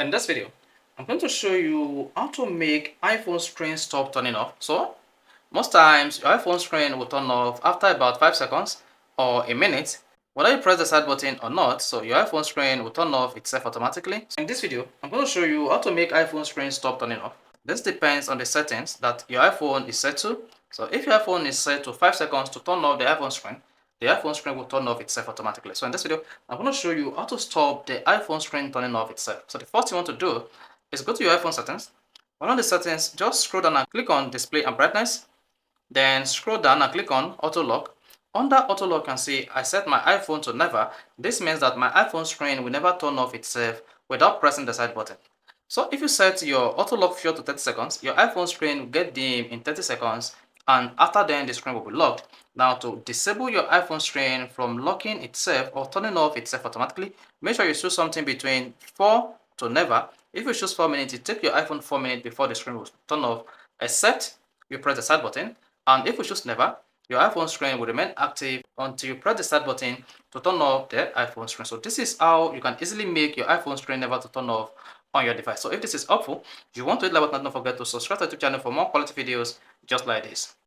In this video, I'm going to show you how to make iPhone screen stop turning off. So, most times your iPhone screen will turn off after about 5 seconds or a minute, whether you press the side button or not. So your iPhone screen will turn off itself automatically. In this video, I'm going to show you how to make iPhone screen stop turning off. This depends on the settings that your iPhone is set to. So if your iPhone is set to 5 seconds to turn off the iPhone screen will turn off itself automatically. So in this video, I'm going to show you how to stop the iPhone screen turning off itself. So the first thing you want to do is go to your iPhone settings. Under the settings, just scroll down and click on display and brightness. Then scroll down and click on auto lock. Under auto lock, you can see I set my iPhone to never. This means that my iPhone screen will never turn off itself without pressing the side button. So if you set your auto lock feature to 30 seconds, your iPhone screen will get dim in 30 seconds, and after then the screen will be locked. Now, to disable your iPhone screen from locking itself or turning off itself automatically, make sure you choose something between 4 to never. If you choose 4 minutes, it takes your iPhone 4 minutes before the screen will turn off, except you press the start button. And if you choose never, your iPhone screen will remain active until you press the start button to turn off the iPhone screen. So this is how you can easily make your iPhone screen never to turn off on your device. So if this is helpful, if you want to hit the like button, don't forget to subscribe to the channel for more quality videos just like this.